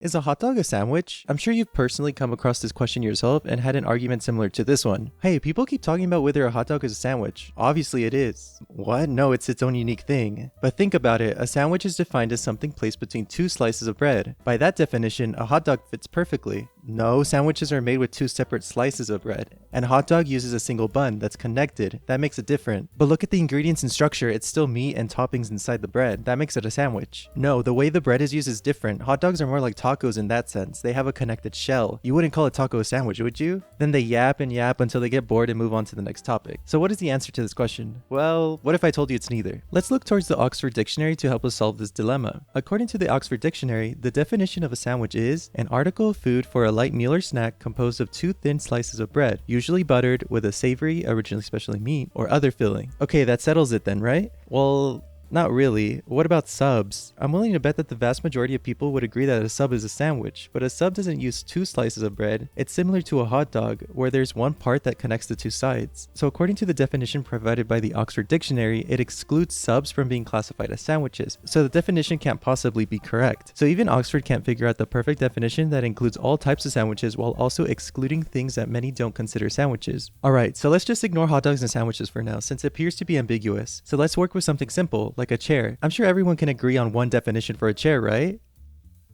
Is a hot dog a sandwich? I'm sure you've personally come across this question yourself and had an argument similar to this one. Hey, people keep talking about whether a hot dog is a sandwich. Obviously it is. What? No, it's its own unique thing. But think about it, a sandwich is defined as something placed between two slices of bread. By that definition, a hot dog fits perfectly. No, sandwiches are made with two separate slices of bread. And a hot dog uses a single bun that's connected. That makes it different. But look at the ingredients and structure, it's still meat and toppings inside the bread. That makes it a sandwich. No, the way the bread is used is different. Hot dogs are more like tacos in that sense. They have a connected shell. You wouldn't call a taco a sandwich, would you? Then they yap and yap until they get bored and move on to the next topic. So what is the answer to this question? Well, what if I told you it's neither? Let's look towards the Oxford Dictionary to help us solve this dilemma. According to the Oxford Dictionary, the definition of a sandwich is an article of food for a light meal or snack composed of two thin slices of bread, usually buttered with a savory, originally specially meat, or other filling. Okay, that settles it then, right? Well, not really. What about subs? I'm willing to bet that the vast majority of people would agree that a sub is a sandwich, but a sub doesn't use two slices of bread. It's similar to a hot dog, where there's one part that connects the two sides. So according to the definition provided by the Oxford Dictionary, it excludes subs from being classified as sandwiches, so the definition can't possibly be correct. So even Oxford can't figure out the perfect definition that includes all types of sandwiches while also excluding things that many don't consider sandwiches. Alright, so let's just ignore hot dogs and sandwiches for now, since it appears to be ambiguous. So let's work with something simple, like a chair. I'm sure everyone can agree on one definition for a chair, right?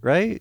Right?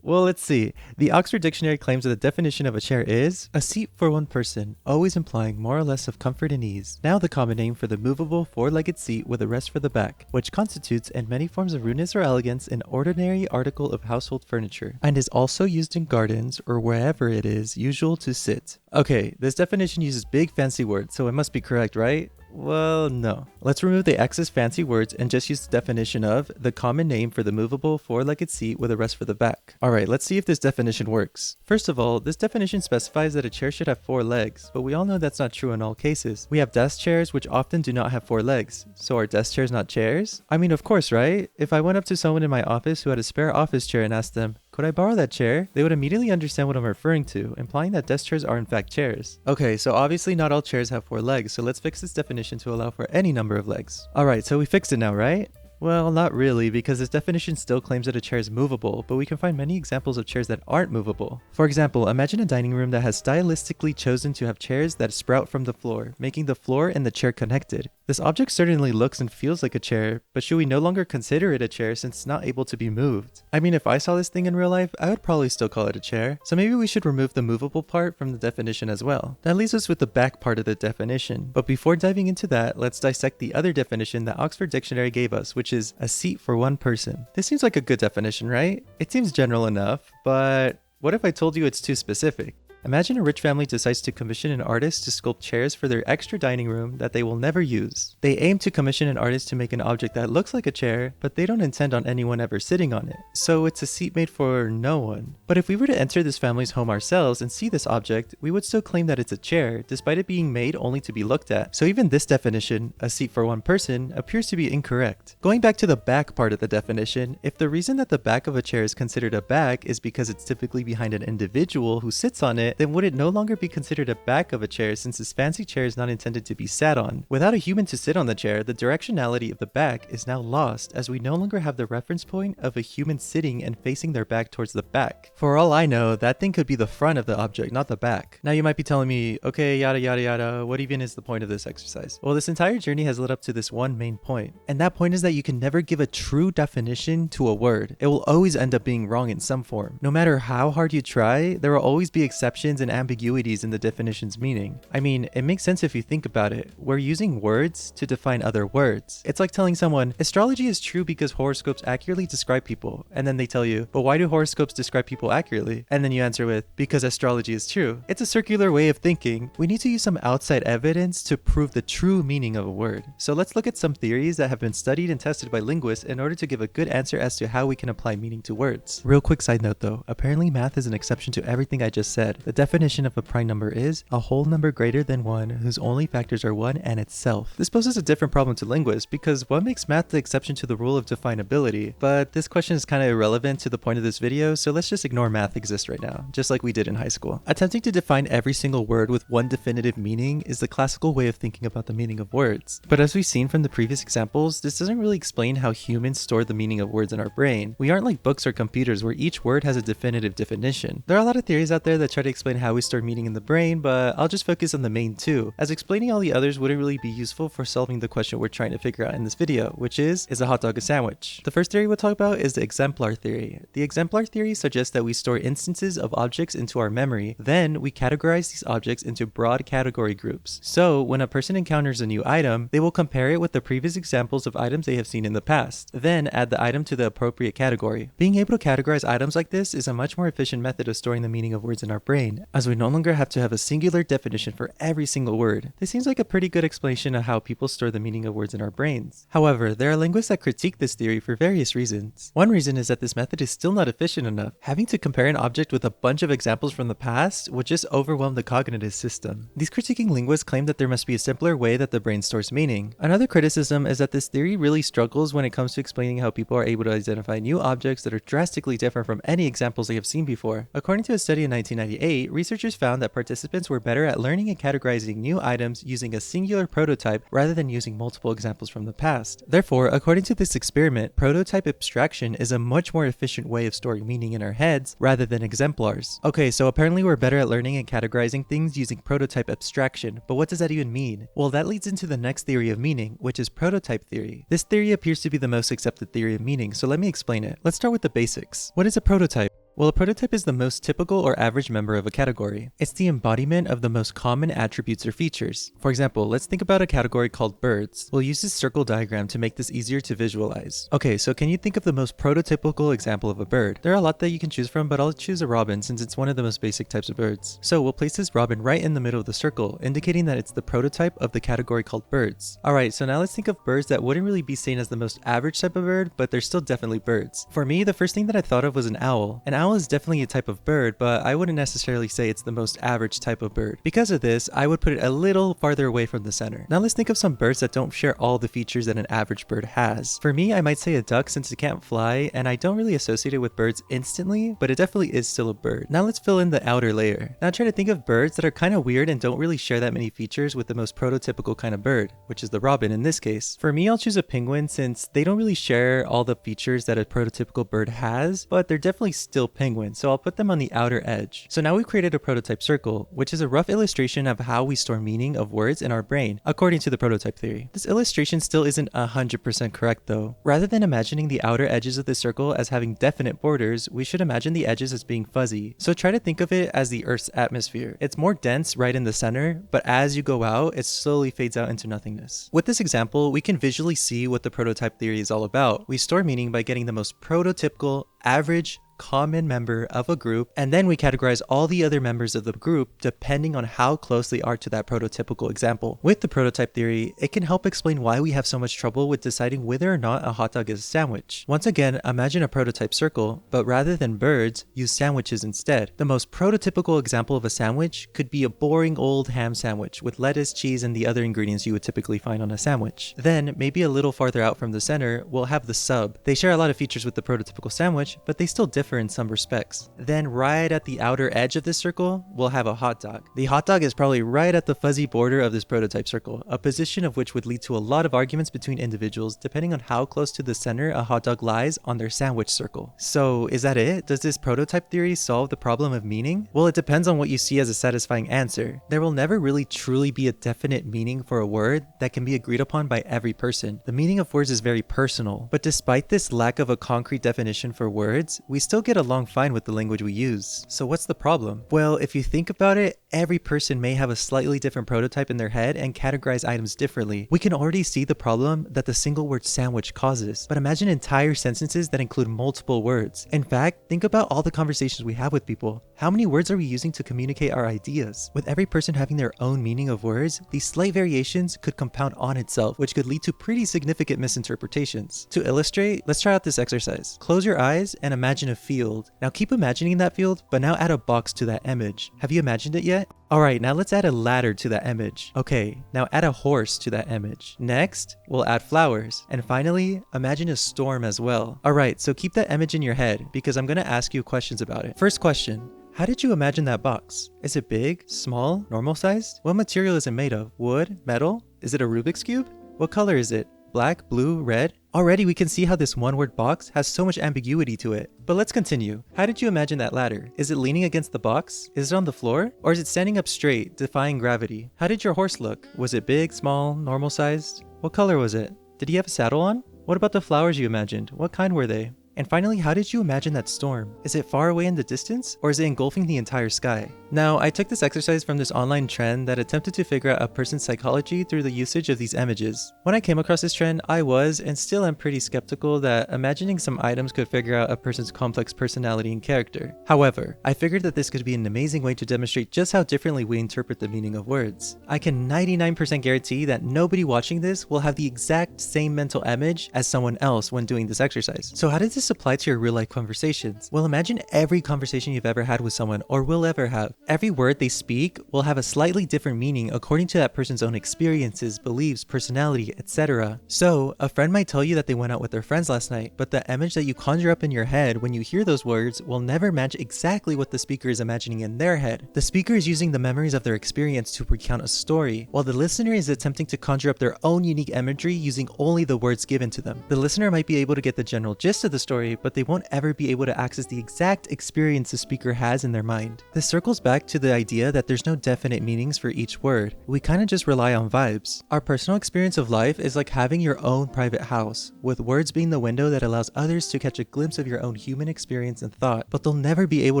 Well, let's see. The Oxford Dictionary claims that the definition of a chair is a seat for one person, always implying more or less of comfort and ease. Now the common name for the movable four-legged seat with a rest for the back, which constitutes in many forms of rudeness or elegance an ordinary article of household furniture, and is also used in gardens or wherever it is usual to sit. Okay, this definition uses big fancy words, so it must be correct, right? Well, no. Let's remove the excess fancy words and just use the definition of the common name for the movable four-legged seat with a rest for the back. Alright, let's see if this definition works. First of all, this definition specifies that a chair should have four legs, but we all know that's not true in all cases. We have desk chairs which often do not have four legs. So are desk chairs not chairs? I mean, of course, right? If I went up to someone in my office who had a spare office chair and asked them, could I borrow that chair? They would immediately understand what I'm referring to, implying that desk chairs are in fact chairs. Okay, so obviously not all chairs have four legs, so let's fix this definition to allow for any number of legs. Alright, so we fixed it now, right? Well, not really, because this definition still claims that a chair is movable, but we can find many examples of chairs that aren't movable. For example, imagine a dining room that has stylistically chosen to have chairs that sprout from the floor, making the floor and the chair connected. This object certainly looks and feels like a chair, but should we no longer consider it a chair since it's not able to be moved? I mean, if I saw this thing in real life, I would probably still call it a chair. So maybe we should remove the movable part from the definition as well. That leaves us with the back part of the definition. But before diving into that, let's dissect the other definition that Oxford Dictionary gave us, which is a seat for one person. This seems like a good definition, right? It seems general enough, but what if I told you it's too specific? Imagine a rich family decides to commission an artist to sculpt chairs for their extra dining room that they will never use. They aim to commission an artist to make an object that looks like a chair, but they don't intend on anyone ever sitting on it. So it's a seat made for no one. But if we were to enter this family's home ourselves and see this object, we would still claim that it's a chair, despite it being made only to be looked at. So even this definition, a seat for one person, appears to be incorrect. Going back to the back part of the definition, if the reason that the back of a chair is considered a back is because it's typically behind an individual who sits on it, then would it no longer be considered a back of a chair since this fancy chair is not intended to be sat on? Without a human to sit on the chair, the directionality of the back is now lost as we no longer have the reference point of a human sitting and facing their back towards the back. For all I know, that thing could be the front of the object, not the back. Now you might be telling me, okay, yada yada yada, what even is the point of this exercise? Well, this entire journey has led up to this one main point, and that point is that you can never give a true definition to a word. It will always end up being wrong in some form. No matter how hard you try, there will always be exceptions and ambiguities in the definition's meaning. I mean, it makes sense if you think about it. We're using words to define other words. It's like telling someone, astrology is true because horoscopes accurately describe people, and then they tell you, but why do horoscopes describe people accurately? And then you answer with, because astrology is true. It's a circular way of thinking. We need to use some outside evidence to prove the true meaning of a word. So let's look at some theories that have been studied and tested by linguists in order to give a good answer as to how we can apply meaning to words. Real quick side note though, apparently math is an exception to everything I just said. The definition of a prime number is a whole number greater than 1 whose only factors are 1 and itself. This poses a different problem to linguists because what makes math the exception to the rule of definability? But this question is kind of irrelevant to the point of this video, so let's just ignore math exists right now, just like we did in high school. Attempting to define every single word with one definitive meaning is the classical way of thinking about the meaning of words. But as we've seen from the previous examples, this doesn't really explain how humans store the meaning of words in our brain. We aren't like books or computers where each word has a definitive definition. There are a lot of theories out there that try to explain how we store meaning in the brain, but I'll just focus on the main two, as explaining all the others wouldn't really be useful for solving the question we're trying to figure out in this video, which is a hot dog a sandwich? The first theory we'll talk about is the exemplar theory. The exemplar theory suggests that we store instances of objects into our memory, then we categorize these objects into broad category groups. So when a person encounters a new item, they will compare it with the previous examples of items they have seen in the past, then add the item to the appropriate category. Being able to categorize items like this is a much more efficient method of storing the meaning of words in our brain, as we no longer have to have a singular definition for every single word. This seems like a pretty good explanation of how people store the meaning of words in our brains. However, there are linguists that critique this theory for various reasons. One reason is that this method is still not efficient enough. Having to compare an object with a bunch of examples from the past would just overwhelm the cognitive system. These critiquing linguists claim that there must be a simpler way that the brain stores meaning. Another criticism is that this theory really struggles when it comes to explaining how people are able to identify new objects that are drastically different from any examples they have seen before. According to a study in 1998, researchers found that participants were better at learning and categorizing new items using a singular prototype rather than using multiple examples from the past. Therefore, according to this experiment, prototype abstraction is a much more efficient way of storing meaning in our heads rather than exemplars. Okay, so apparently we're better at learning and categorizing things using prototype abstraction, but what does that even mean? Well, that leads into the next theory of meaning, which is prototype theory. This theory appears to be the most accepted theory of meaning, so let me explain it. Let's start with the basics. What is a prototype? Well, a prototype is the most typical or average member of a category. It's the embodiment of the most common attributes or features. For example, let's think about a category called birds. We'll use this circle diagram to make this easier to visualize. Okay, so can you think of the most prototypical example of a bird? There are a lot that you can choose from, but I'll choose a robin since it's one of the most basic types of birds. So we'll place this robin right in the middle of the circle, indicating that it's the prototype of the category called birds. Alright, so now let's think of birds that wouldn't really be seen as the most average type of bird, but they're still definitely birds. For me, the first thing that I thought of was an owl. An owl is definitely a type of bird, but I wouldn't necessarily say it's the most average type of bird. Because of this, I would put it a little farther away from the center. Now let's think of some birds that don't share all the features that an average bird has. For me, I might say a duck since it can't fly, and I don't really associate it with birds instantly, but it definitely is still a bird. Now let's fill in the outer layer. Now try to think of birds that are kind of weird and don't really share that many features with the most prototypical kind of bird, which is the robin in this case. For me, I'll choose a penguin since they don't really share all the features that a prototypical bird has, but they're definitely still penguins, so I'll put them on the outer edge. So now we've created a prototype circle, which is a rough illustration of how we store meaning of words in our brain, according to the prototype theory. This illustration still isn't 100% correct though. Rather than imagining the outer edges of the circle as having definite borders, we should imagine the edges as being fuzzy. So try to think of it as the Earth's atmosphere. It's more dense right in the center, but as you go out, it slowly fades out into nothingness. With this example, we can visually see what the prototype theory is all about. We store meaning by getting the most prototypical, average, common member of a group, and then we categorize all the other members of the group depending on how close they are to that prototypical example. With the prototype theory, it can help explain why we have so much trouble with deciding whether or not a hot dog is a sandwich. Once again, imagine a prototype circle, but rather than birds, use sandwiches instead. The most prototypical example of a sandwich could be a boring old ham sandwich with lettuce, cheese, and the other ingredients you would typically find on a sandwich. Then, maybe a little farther out from the center, we'll have the sub. They share a lot of features with the prototypical sandwich, but they still differ in some respects. Then right at the outer edge of this circle, we'll have a hot dog. The hot dog is probably right at the fuzzy border of this prototype circle, a position of which would lead to a lot of arguments between individuals depending on how close to the center a hot dog lies on their sandwich circle. So is that it? Does this prototype theory solve the problem of meaning? Well, it depends on what you see as a satisfying answer. There will never really truly be a definite meaning for a word that can be agreed upon by every person. The meaning of words is very personal, but despite this lack of a concrete definition for words, we still get along fine with the language we use. So what's the problem? Well, if you think about it, every person may have a slightly different prototype in their head and categorize items differently. We can already see the problem that the single word sandwich causes, but imagine entire sentences that include multiple words. In fact, think about all the conversations we have with people. How many words are we using to communicate our ideas? With every person having their own meaning of words, these slight variations could compound on itself, which could lead to pretty significant misinterpretations. To illustrate, let's try out this exercise. Close your eyes and imagine a field. Now keep imagining that field, but now add a box to that image. Have you imagined it yet? Alright, now let's add a ladder to that image. Okay, now add a horse to that image. Next, we'll add flowers. And finally, imagine a storm as well. Alright, so keep that image in your head because I'm gonna ask you questions about it. First question. How did you imagine that box? Is it big, small, normal sized? What material is it made of? Wood? Metal? Is it a Rubik's Cube? What color is it? Black, blue, red? Already we can see how this one-word box has so much ambiguity to it. But let's continue. How did you imagine that ladder? Is it leaning against the box? Is it on the floor? Or is it standing up straight, defying gravity? How did your horse look? Was it big, small, normal sized? What color was it? Did he have a saddle on? What about the flowers you imagined? What kind were they? And finally, how did you imagine that storm? Is it far away in the distance, or is it engulfing the entire sky? Now, I took this exercise from this online trend that attempted to figure out a person's psychology through the usage of these images. When I came across this trend, I was, and still am pretty skeptical that imagining some items could figure out a person's complex personality and character. However, I figured that this could be an amazing way to demonstrate just how differently we interpret the meaning of words. I can 99% guarantee that nobody watching this will have the exact same mental image as someone else when doing this exercise. So how does this apply to your real-life conversations? Well, imagine every conversation you've ever had with someone or will ever have. Every word they speak will have a slightly different meaning according to that person's own experiences, beliefs, personality, etc. So, a friend might tell you that they went out with their friends last night, but the image that you conjure up in your head when you hear those words will never match exactly what the speaker is imagining in their head. The speaker is using the memories of their experience to recount a story, while the listener is attempting to conjure up their own unique imagery using only the words given to them. The listener might be able to get the general gist of the story, but they won't ever be able to access the exact experience the speaker has in their mind. This circles back to the idea that there's no definite meanings for each word. We kind of just rely on vibes. Our personal experience of life is like having your own private house, with words being the window that allows others to catch a glimpse of your own human experience and thought, but they'll never be able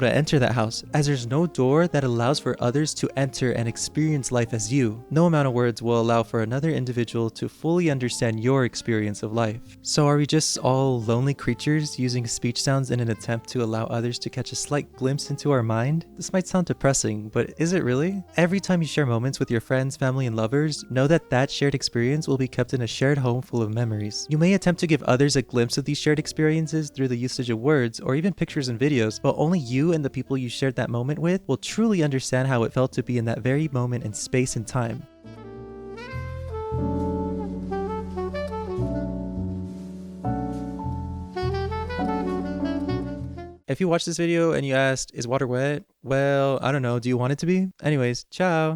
to enter that house, as there's no door that allows for others to enter and experience life as you. No amount of words will allow for another individual to fully understand your experience of life. So are we just all lonely creatures using speech sounds in an attempt to allow others to catch a slight glimpse into our mind? This might sound depressing, but is it really? Every time you share moments with your friends, family, and lovers, know that that shared experience will be kept in a shared home full of memories. You may attempt to give others a glimpse of these shared experiences through the usage of words or even pictures and videos, but only you and the people you shared that moment with will truly understand how it felt to be in that very moment in space and time. If you watched this video and you asked, is water wet? Well, I don't know, do you want it to be? Anyways, ciao!